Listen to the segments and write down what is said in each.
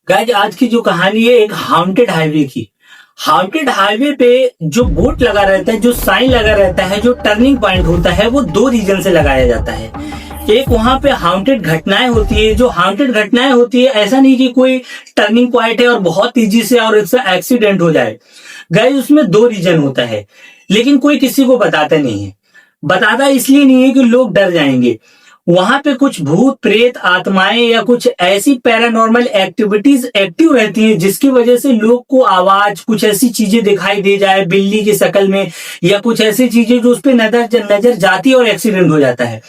Guys आज की जो कहानी है एक हाउंटेड हाईवे की। हाउंटेड हाईवे पे जो बोर्ड लगा रहता है, जो साइन लगा रहता है, जो टर्निंग पॉइंट होता है, वो दो रीजन से लगाया जाता है। एक वहां पे हाउंटेड घटनाएं होती है। जो हाउंटेड घटनाएं होती है, ऐसा नहीं कि कोई टर्निंग पॉइंट है और बहुत तेजी से और इससे एक्सीडेंट हो जाए। गाइस उसमें दो रीजन होता है, लेकिन कोई किसी को बताता नहीं है। बताता इसलिए नहीं है कि लोग डर जाएंगे। वहां पे कुछ भूत प्रेत आत्माएं या कुछ ऐसी पैरानॉर्मल एक्टिविटीज एक्टिव रहती हैं, जिसकी वजह से लोग को आवाज, कुछ ऐसी चीजें दिखाई दे जाए बिल्ली की शक्ल में, या कुछ ऐसी चीजें जो उस पर नजर जाती है और एक्सीडेंट हो जाता है।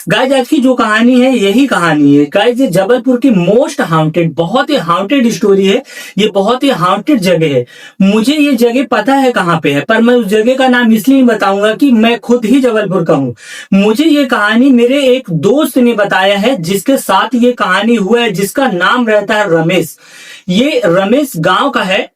गाइस आज की जो कहानी है यही कहानी है। गाइस ये जबलपुर की मोस्ट हाउंटेड, बहुत ही हाउंटेड स्टोरी है। ये बहुत ही हाउंटेड जगह है। मुझे ये जगह पता है कहाँ पे है, पर मैं उस जगह का नाम इसलिए नहीं बताऊंगा कि मैं खुद ही जबलपुर का हूँ। मुझे ये कहानी मेरे एक दोस्त ने बताया है, जिसके साथ ये कहानी हुआ है, जिसका नाम रहता है रमेश। ये रमेश गांव का है,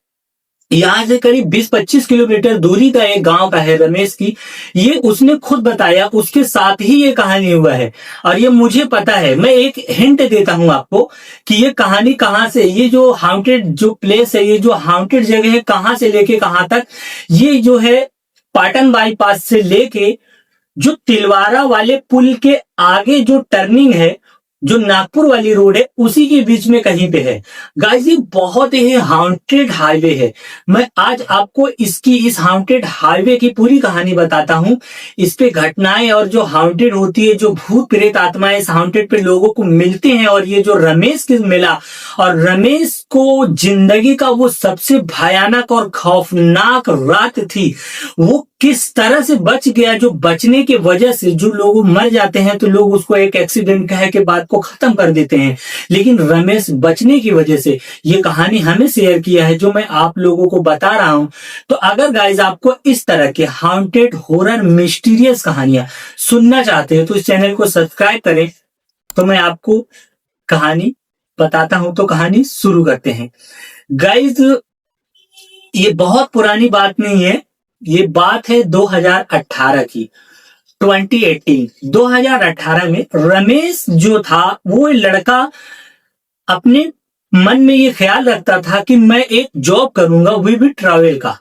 यहाँ से करीब 20-25 किलोमीटर दूरी का एक गांव का है रमेश की। ये उसने खुद बताया, उसके साथ ही ये कहानी हुआ है और ये मुझे पता है। मैं एक हिंट देता हूं आपको कि ये कहानी कहां से, ये जो हाउंटेड जो प्लेस है, ये जो हाउंटेड जगह है, कहां से लेके कहां तक। ये जो है पाटन बाईपास से लेके जो तिलवारा वाले पुल के आगे जो टर्निंग है, जो नागपुर वाली रोड है, उसी के बीच में कहीं पे है। गाइस ये बहुत ही हाउंटेड हाईवे है। मैं आज आपको इसकी, इस हाउंटेड हाईवे की पूरी कहानी बताता हूं। इस पे घटनाएं और जो हाउंटेड होती है, जो भूत प्रेत आत्माएं इस हाउंटेड पे लोगों को मिलते हैं। और ये जो रमेश के मिला, और रमेश को जिंदगी का वो सबसे भयानक और खौफनाक रात थी, वो किस तरह से बच गया। जो बचने की वजह से जो लोग मर जाते हैं तो लोग उसको एक एक्सीडेंट कह के बात को खत्म कर देते हैं, लेकिन रमेश बचने की वजह से ये कहानी हमें शेयर किया है, जो मैं आप लोगों को बता रहा हूं। तो अगर गाइज आपको इस तरह के हाउंटेड हॉरर मिस्टीरियस कहानियां सुनना चाहते हैं तो इस चैनल को सब्सक्राइब करें। तो मैं आपको कहानी बताता हूं, तो कहानी शुरू करते हैं। गाइज ये बहुत पुरानी बात नहीं है, ये बात है 2018 की, 2018 2018 में रमेश जो था, वो लड़का अपने मन में ये ख्याल रखता था कि मैं एक जॉब करूंगा, वो भी ट्रैवल का।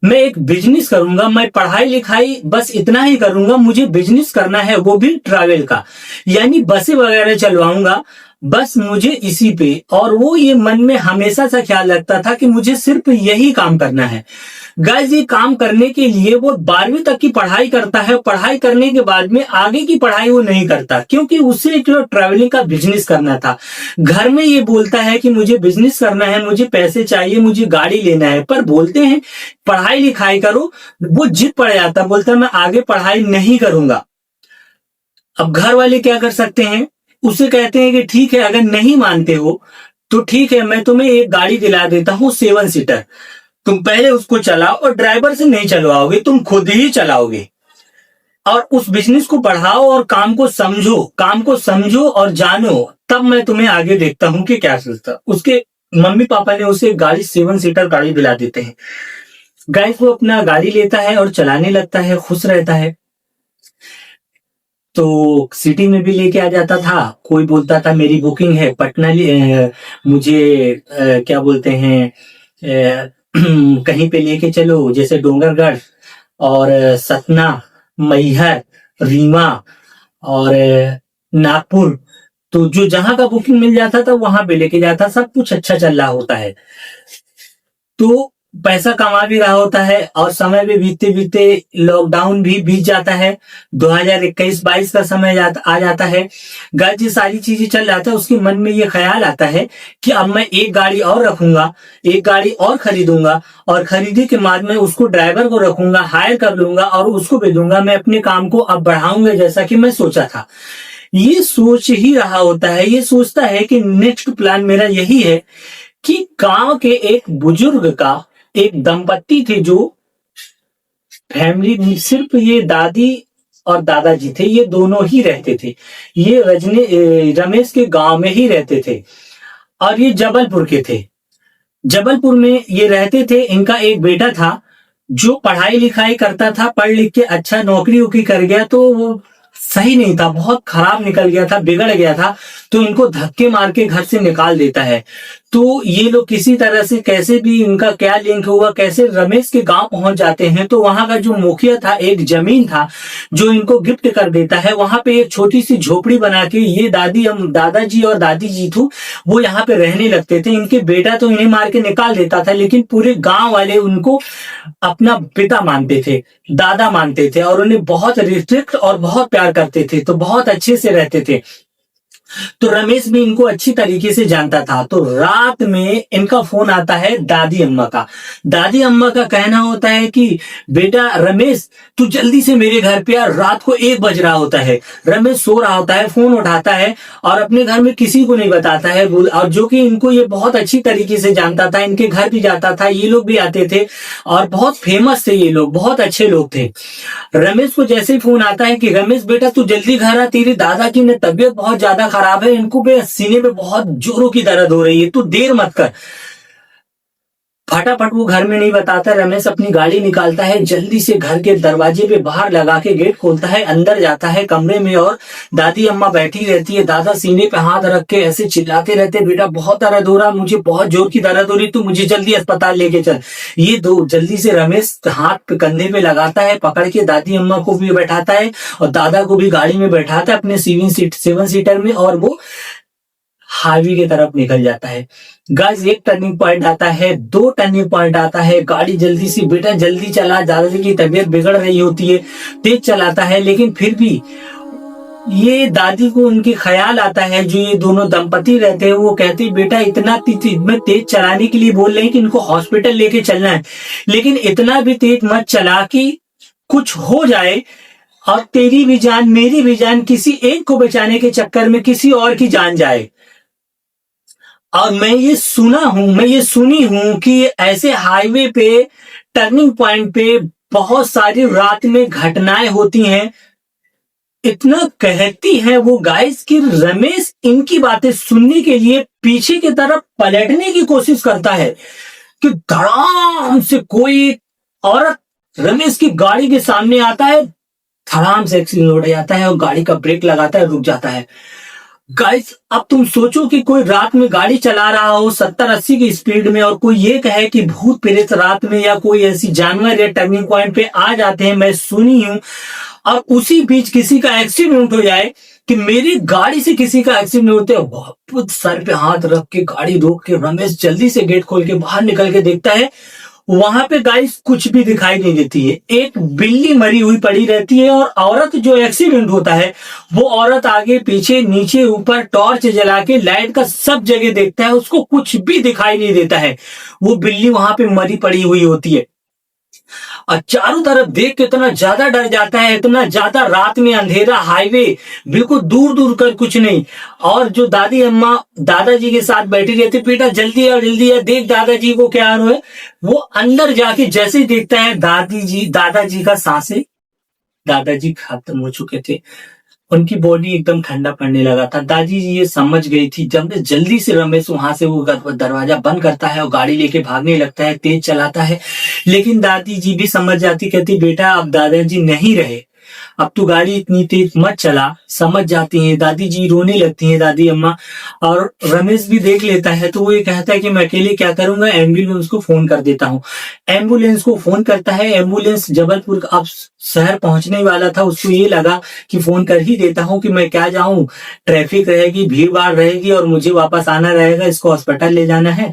मैं एक बिजनेस करूंगा, मैं पढ़ाई लिखाई बस इतना ही करूंगा, मुझे बिजनेस करना है, वो भी ट्रैवल का। यानी बसें वगैरह चलवाऊंगा, बस मुझे इसी पे। और वो ये मन में हमेशा से ख्याल रखता था कि मुझे सिर्फ यही काम करना है। गाइस ये काम करने के लिए वो 12वीं तक की पढ़ाई करता है। पढ़ाई करने के बाद में आगे की पढ़ाई वो नहीं करता, क्योंकि उसे जो ट्रैवलिंग का बिजनेस करना था। घर में ये बोलता है कि मुझे बिजनेस करना है, मुझे पैसे चाहिए, मुझे गाड़ी लेना है, पर बोलते हैं पढ़ाई लिखाई करो। वो जिद पड़ जाता, बोलता मैं आगे पढ़ाई नहीं करूंगा। अब घर वाले क्या कर सकते हैं, उसे कहते हैं कि ठीक है, अगर नहीं मानते हो तो ठीक है, मैं तुम्हें एक गाड़ी दिला देता हूं 7 सीटर, तुम पहले उसको चलाओ, और ड्राइवर से नहीं चलवाओगे, तुम खुद ही चलाओगे, और उस बिजनेस को बढ़ाओ और काम को समझो और जानो, तब मैं तुम्हें आगे देखता हूं कि क्या सोचता। उसके मम्मी पापा ने उसे गाड़ी 7 सीटर गाड़ी दिला देते हैं। गाइस वो अपना गाड़ी लेता है और चलाने लगता है, खुश रहता है। तो सिटी में भी लेके आ जाता था। कोई बोलता था मेरी बुकिंग है पटना, मुझे क्या बोलते हैं कहीं पे लेके चलो, जैसे डोंगरगढ़ और सतना, मैहर, रीवा और नागपुर। तो जो जहां का बुकिंग मिल जाता था वहां पे लेके जाता। सब कुछ अच्छा चल रहा होता है, तो पैसा कमा भी रहा होता है, और समय भी बीतते बीतते लॉकडाउन भी बीत जाता है। 2021-22 का समय आ जाता है। गाइस ये सारी चीजें चल जाता है, उसके मन में ये ख्याल आता है कि अब मैं एक गाड़ी और रखूंगा, एक गाड़ी और खरीदूंगा, और खरीदने के बाद में उसको ड्राइवर को रखूंगा, हायर कर लूंगा और उसको भेजूंगा। मैं अपने काम को अब बढ़ाऊंगा, जैसा कि मैं सोचा था। ये सोच ही रहा होता है, ये सोचता है कि नेक्स्ट प्लान मेरा यही है कि गांव के एक बुजुर्ग का, एक दंपत्ति थे, जो फैमिली में सिर्फ ये दादी और दादाजी थे, ये दोनों ही रहते थे। ये रमेश के गांव में ही रहते थे, और ये जबलपुर के थे। जबलपुर में ये रहते थे। इनका एक बेटा था जो पढ़ाई लिखाई करता था, पढ़ लिख के अच्छा नौकरी वोकरी कर गया, तो वो सही नहीं था, बहुत खराब निकल गया था, बिगड़ गया था, तो इनको धक्के मार के घर से निकाल देता है। तो ये लोग किसी तरह से कैसे भी इनका क्या लिंक हुआ, कैसे रमेश के गांव पहुंच जाते हैं। तो वहां का जो मुखिया था, एक जमीन था जो इनको गिफ्ट कर देता है। वहां पे एक छोटी सी झोपड़ी बना के ये दादाजी और दादी जी थी, वो यहाँ पे रहने लगते थे। इनके बेटा तो इन्हें मार के निकाल देता था, लेकिन पूरे गांव वाले उनको अपना पिता मानते थे, दादा मानते थे, और उन्हें बहुत रिस्पेक्ट और बहुत प्यार करते थे, तो बहुत अच्छे से रहते थे। तो रमेश भी इनको अच्छी तरीके से जानता था। तो रात में इनका फोन आता है दादी अम्मा का। दादी अम्मा का कहना होता है कि बेटा रमेश, तू जल्दी से मेरे घर पे आ, रात को 1 बज रहा होता है। रमेश सो रहा होता है, फोन उठाता है और अपने घर में किसी को नहीं बताता है, और जो कि इनको ये बहुत अच्छी तरीके से जानता था, इनके घर भी जाता था, ये लोग भी आते थे और बहुत फेमस थे, ये लोग बहुत अच्छे लोग थे। रमेश को जैसे ही फोन आता है कि रमेश बेटा तू जल्दी घर आ, तेरी दादा की न तबीयत बहुत ज्यादा खराब है, इनको भी सीने में बहुत जोरों की दर्द हो रही है, तू देर मत कर। फटाफट वो घर में नहीं बताता, रमेश अपनी गाड़ी निकालता है, जल्दी से घर के दरवाजे पे बाहर लगा के गेट खोलता है, अंदर जाता है कमरे में, और दादी अम्मा बैठी रहती है। दादा सीने पे हाथ रख के ऐसे चिल्लाते रहते, बेटा बहुत दर्द हो रहा, मुझे बहुत जोर की दर्द हो रही, तू मुझे जल्दी अस्पताल लेके चल। ये दो जल्दी से रमेश हाथ पे कंधे पे लगाता है, पकड़ के दादी अम्मा को भी बैठाता है और दादा को भी गाड़ी में बैठाता है अपने 7 सीटर में, और वो हाईवे की तरफ निकल जाता है। गाइस, 1 टर्निंग पॉइंट आता है, 2 टर्निंग पॉइंट आता है। गाड़ी जल्दी से, बेटा जल्दी चला, दादाजी की तबीयत बिगड़ रही होती है, तेज चलाता है, लेकिन फिर भी ये दादी को उनके ख्याल आता है। जो ये दोनों दंपति रहते हैं वो कहते हैं बेटा इतना में तेज चलाने के लिए बोल रहे हैं कि इनको हॉस्पिटल लेके चलना है, लेकिन इतना भी तेज मत चला कि कुछ हो जाए और तेरी भी जान मेरी भी जान किसी एक को बचाने के चक्कर में किसी और की जान जाए। और मैं ये सुनी हूं कि ऐसे हाईवे पे, टर्निंग पॉइंट पे बहुत सारी रात में घटनाएं होती हैं। इतना कहती है वो गाइस कि रमेश इनकी बातें सुनने के लिए पीछे की तरफ पलटने की कोशिश करता है कि धड़ाम से कोई औरत रमेश की गाड़ी के सामने आता है, धड़ाम से एक्सीडेंट हो जाता है और गाड़ी का ब्रेक लगाता है, रुक जाता है। गाइस, अब तुम सोचो कि कोई रात में गाड़ी चला रहा हो 70-80 की स्पीड में, और कोई ये कहे कि भूत प्रेत रात में या कोई ऐसी जानवर या टर्निंग पॉइंट पे आ जाते हैं, मैं सुनी हूं, और उसी बीच किसी का एक्सीडेंट हो जाए, कि मेरी गाड़ी से किसी का एक्सीडेंट होते हैं। बहुत सर पे हाथ रख के गाड़ी रोक के रमेश जल्दी से गेट खोल के बाहर निकल के देखता है, वहां पे गाइस कुछ भी दिखाई नहीं देती है। एक बिल्ली मरी हुई पड़ी रहती है, और औरत जो एक्सीडेंट होता है वो औरत आगे पीछे नीचे ऊपर टॉर्च जला के लाइट का सब जगह देखता है, उसको कुछ भी दिखाई नहीं देता है। वो बिल्ली वहां पे मरी पड़ी हुई होती है, और चारों तरफ देख के इतना ज्यादा डर जाता है, इतना ज्यादा रात में अंधेरा, हाईवे बिल्कुल दूर दूर कर कुछ नहीं। और जो दादी अम्मा दादाजी के साथ बैठी रहती, बेटा जल्दी आ देख दादाजी को क्या हो है। वो अंदर जाके जैसे ही देखता है दादाजी का सांसें, दादाजी खत्म हो चुके थे, उनकी बॉडी एकदम ठंडा पड़ने लगा था। दादी जी ये समझ गई थी। जब जल्दी से रमेश वहां से वो दरवाजा बंद करता है और गाड़ी लेके भागने लगता है, तेज चलाता है, लेकिन दादी जी भी समझ जाती, कहती बेटा अब दादाजी नहीं रहे, अब तू गाड़ी इतनी तेज मत चला। समझ जाती हैं दादी जी, रोने लगती हैं दादी अम्मा, और रमेश भी देख लेता है। तो वो ये कहता है कि मैं अकेले क्या करूंगा, एम्बुलेंस को फोन कर देता हूँ। एम्बुलेंस को फोन करता है। एम्बुलेंस जबलपुर अब शहर पहुंचने वाला था, उसको ये लगा कि फोन कर ही देता हूँ कि मैं क्या जाऊं, ट्रैफिक रहेगी, भीड़ भाड़ रहेगी और मुझे वापस आना रहेगा, इसको अस्पताल ले जाना है।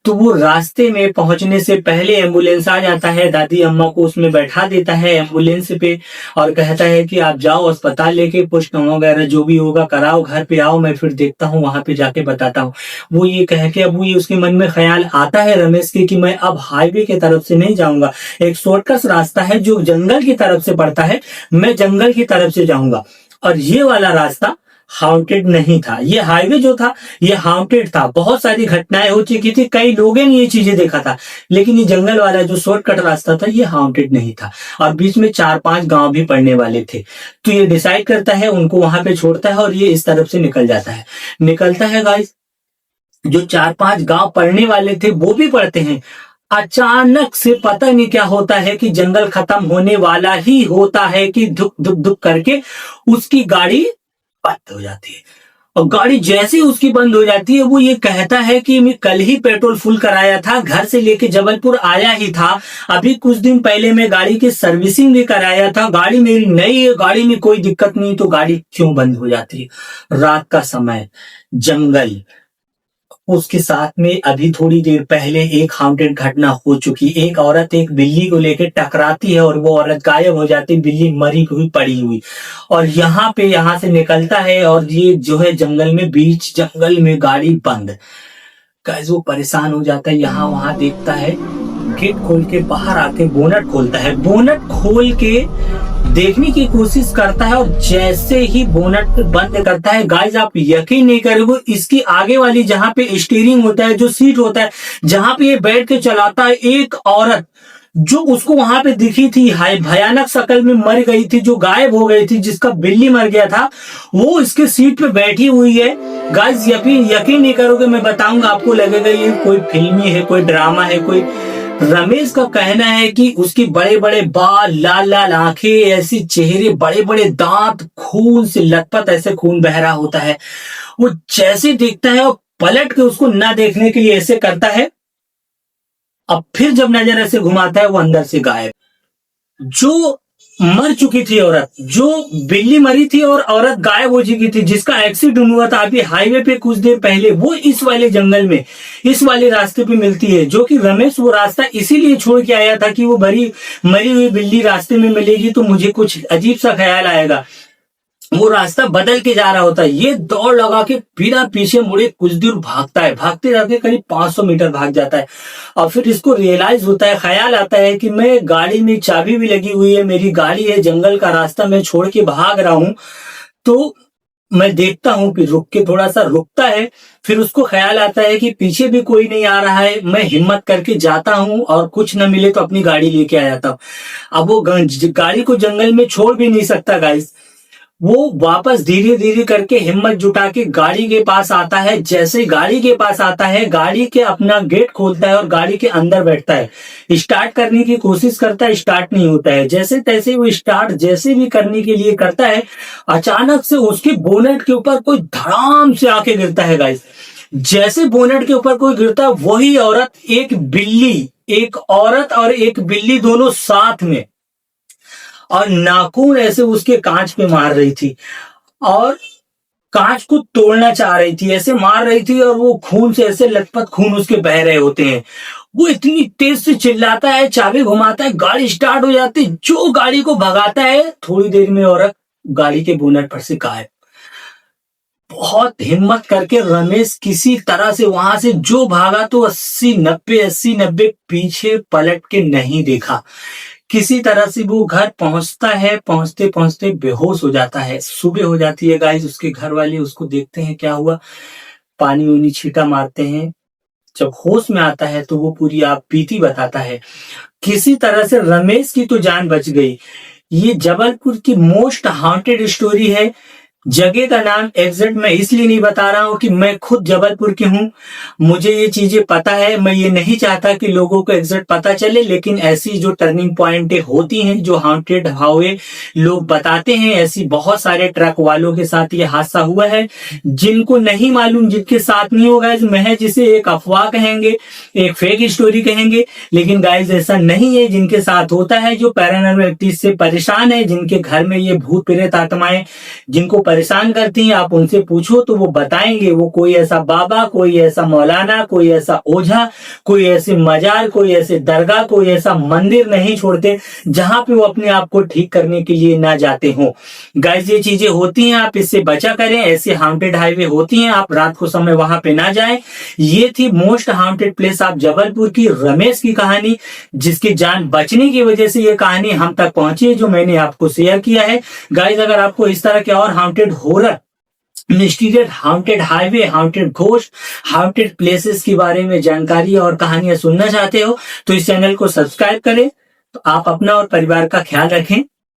तो वो रास्ते में पहुंचने से पहले एम्बुलेंस आ जाता है, दादी अम्मा को उसमें बैठा देता है एम्बुलेंस पे, और कहता है कि आप जाओ अस्पताल लेके, पोस्टमार्टम वगैरह जो भी होगा कराओ, घर पे आओ, मैं फिर देखता हूँ, वहां पे जाके बताता हूँ। वो ये कह के अब ये उसके मन में ख्याल आता है रमेश के कि मैं अब हाईवे की तरफ से नहीं जाऊंगा, एक शॉर्टकट रास्ता है जो जंगल की तरफ से पड़ता है, मैं जंगल की तरफ से जाऊंगा। और ये वाला रास्ता हाउंटेड नहीं था, ये हाईवे जो था ये हाउंटेड था, बहुत सारी घटनाएं हो चुकी थी, कई लोगों ने ये चीजें देखा था, लेकिन ये जंगल वाला जो शॉर्टकट रास्ता था ये हाउंटेड नहीं था, और बीच में 4-5 गांव भी पड़ने वाले थे। तो ये डिसाइड करता है, उनको वहां पे छोड़ता है और ये इस तरफ से निकलता है गाइस। जो 4-5 गांव पड़ने वाले थे वो भी पड़ते हैं। अचानक से पता नहीं क्या होता है कि जंगल खत्म होने वाला ही होता है कि धुक धुक धुक करके उसकी गाड़ी बंद हो जाती है। और गाड़ी जैसे ही उसकी बंद हो जाती है, वो ये कहता है कि मैं कल ही पेट्रोल फुल कराया था, घर से लेके जबलपुर आया ही था, अभी कुछ दिन पहले मैं गाड़ी की सर्विसिंग भी कराया था, गाड़ी मेरी नई है, गाड़ी में कोई दिक्कत नहीं, तो गाड़ी क्यों बंद हो जाती है? रात का समय, जंगल, उसके साथ में अभी थोड़ी देर पहले एक हाउंटेड घटना हो चुकी। एक औरत एक बिल्ली को लेकर टकराती है और वो औरत गायब हो जाती, बिल्ली मरी हुई पड़ी हुई, और यहाँ से निकलता है और ये जो है जंगल में, बीच जंगल में गाड़ी बंद। गाइस वो परेशान हो जाता है, यहाँ वहां देखता है, गेट खोल के बाहर आके बोनट खोलता है, बोनट खोल के देखने की कोशिश करता है, और जैसे ही बोनट बंद करता है गाइस, आप यकीन नहीं करोगे, इसकी आगे वाली जहां पे स्टीयरिंग होता है, जो सीट होता है, जहां पे ये बैठ के चलाता है, एक औरत जो उसको वहां पे दिखी थी, हाय भयानक शक्ल में मर गई थी, जो गायब हो गई थी, जिसका बिल्ली मर गया था, वो इसके सीट पे बैठी हुई है। गाइस यकीन नहीं करोगे, मैं बताऊंगा आपको, लगेगा ये कोई फिल्मी है, कोई ड्रामा है, कोई। रमेश का कहना है कि उसकी बड़े बड़े बाल, लाल लाल आंखें, ऐसी चेहरे, बड़े बड़े दांत, खून से लथपथ ऐसे खून बह रहा होता है। वो जैसे देखता है और पलट के उसको ना देखने के लिए ऐसे करता है, अब फिर जब नजर ऐसे घुमाता है, वो अंदर से गायब। जो मर चुकी थी औरत, जो बिल्ली मरी थी और औरत गायब हो चुकी थी, जिसका एक्सीडेंट हुआ था अभी हाईवे पे कुछ देर पहले, वो इस वाले जंगल में, इस वाले रास्ते पे मिलती है। जो कि रमेश वो रास्ता इसीलिए छोड़ के आया था कि वो मरी हुई बिल्ली रास्ते में मिलेगी तो मुझे कुछ अजीब सा ख्याल आएगा, वो रास्ता बदल के जा रहा होता है। ये दौड़ लगा के बिना पीछे मुड़े कुछ दूर भागता है, भागते जाते करीब 500 मीटर भाग जाता है, और फिर इसको रियलाइज होता है, ख्याल आता है कि मैं गाड़ी में चाबी भी लगी हुई है, मेरी गाड़ी है, जंगल का रास्ता मैं छोड़ के भाग रहा हूं, तो मैं देखता हूं, फिर रुक के थोड़ा सा रुकता है, फिर उसको ख्याल आता है कि पीछे भी कोई नहीं आ रहा है, मैं हिम्मत करके जाता हूं, और कुछ न मिले तो अपनी गाड़ी लेके आ जाता हूं। अब वो गाड़ी को जंगल में छोड़ भी नहीं सकता गाइस, वो वापस धीरे धीरे करके हिम्मत जुटा के गाड़ी के पास आता है। जैसे ही गाड़ी के पास आता है, गाड़ी के अपना गेट खोलता है और गाड़ी के अंदर बैठता है, स्टार्ट करने की कोशिश करता है, स्टार्ट नहीं होता है। जैसे तैसे वो स्टार्ट जैसे भी करने के लिए करता है, अचानक से उसके बोनेट के ऊपर कोई धड़ाम से आके गिरता है गाइस। जैसे बोनेट के ऊपर कोई गिरता है, वही औरत, एक बिल्ली, एक औरत और एक बिल्ली दोनों साथ में, और नाखून ऐसे उसके कांच पे मार रही थी और कांच को तोड़ना चाह रही थी, ऐसे मार रही थी, और वो खून से ऐसे लथपथ खून उसके बह रहे होते हैं। वो इतनी तेज से चिल्लाता है, चाबी घुमाता है, गाड़ी स्टार्ट हो जाती, जो गाड़ी को भगाता है, थोड़ी देर में औरत गाड़ी के बोनट पर से गायब। बहुत हिम्मत करके रमेश किसी तरह से वहां से जो भागा, तो 80-90 पीछे पलट के नहीं देखा। किसी तरह से वो घर पहुंचता है, पहुंचते पहुंचते बेहोश हो जाता है। सुबह हो जाती है गाइस, उसके घर वाले उसको देखते हैं क्या हुआ, पानी वानी छींटा मारते हैं। जब होश में आता है तो वो पूरी आप बीती बताता है। किसी तरह से रमेश की तो जान बच गई। ये जबलपुर की मोस्ट हॉन्टेड स्टोरी है। जगह का नाम एग्जैक्ट मैं इसलिए नहीं बता रहा हूँ कि मैं खुद जबलपुर की हूँ, मुझे ये चीजें पता है, मैं ये नहीं चाहता कि लोगों को एग्जैक्ट पता चले, लेकिन ऐसी जो टर्निंग पॉइंटें होती हैं, जो हॉन्टेड हाईवे लोग बताते हैं, ऐसी बहुत सारे ट्रक वालों के साथ ये हादसा हुआ है। जिनको नहीं मालूम, जिनके साथ नहीं होगा, महज जिसे एक अफवाह कहेंगे, एक फेक स्टोरी कहेंगे, लेकिन गाइज ऐसा नहीं है। जिनके साथ होता है, जो पैरानॉर्मल एक्टिविटी से परेशान है, जिनके घर में ये भूत प्रेत आत्माएं जिनको परेशान करती हैं, आप उनसे पूछो तो वो बताएंगे। वो कोई ऐसा बाबा, कोई ऐसा मौलाना, कोई ऐसा ओझा, कोई ऐसे मजार, कोई ऐसे दरगाह, कोई ऐसा मंदिर नहीं छोड़ते जहां पे वो अपने आप को ठीक करने के लिए ना जाते हो। गाइस ये चीजें होती हैं, आप इससे बचा करें। ऐसे हाउंटेड हाईवे होती हैं, आप रात को समय वहां पे ना जाएं। ये थी most haunted place of Jabalpur की रमेश की कहानी, जिसकी जान बचने की वजह से ये कहानी हम तक पहुंची है, जो मैंने आपको शेयर किया है। गाइस अगर आपको इस तरह के और haunted horror, mysterious, haunted highway, haunted ghost, haunted places के बारे में जानकारी और कहानियां सुनना चाहते हो, तो इस चैनल को सब्सक्राइब करें। तो आप अपना और परिवार का ख्याल रखें।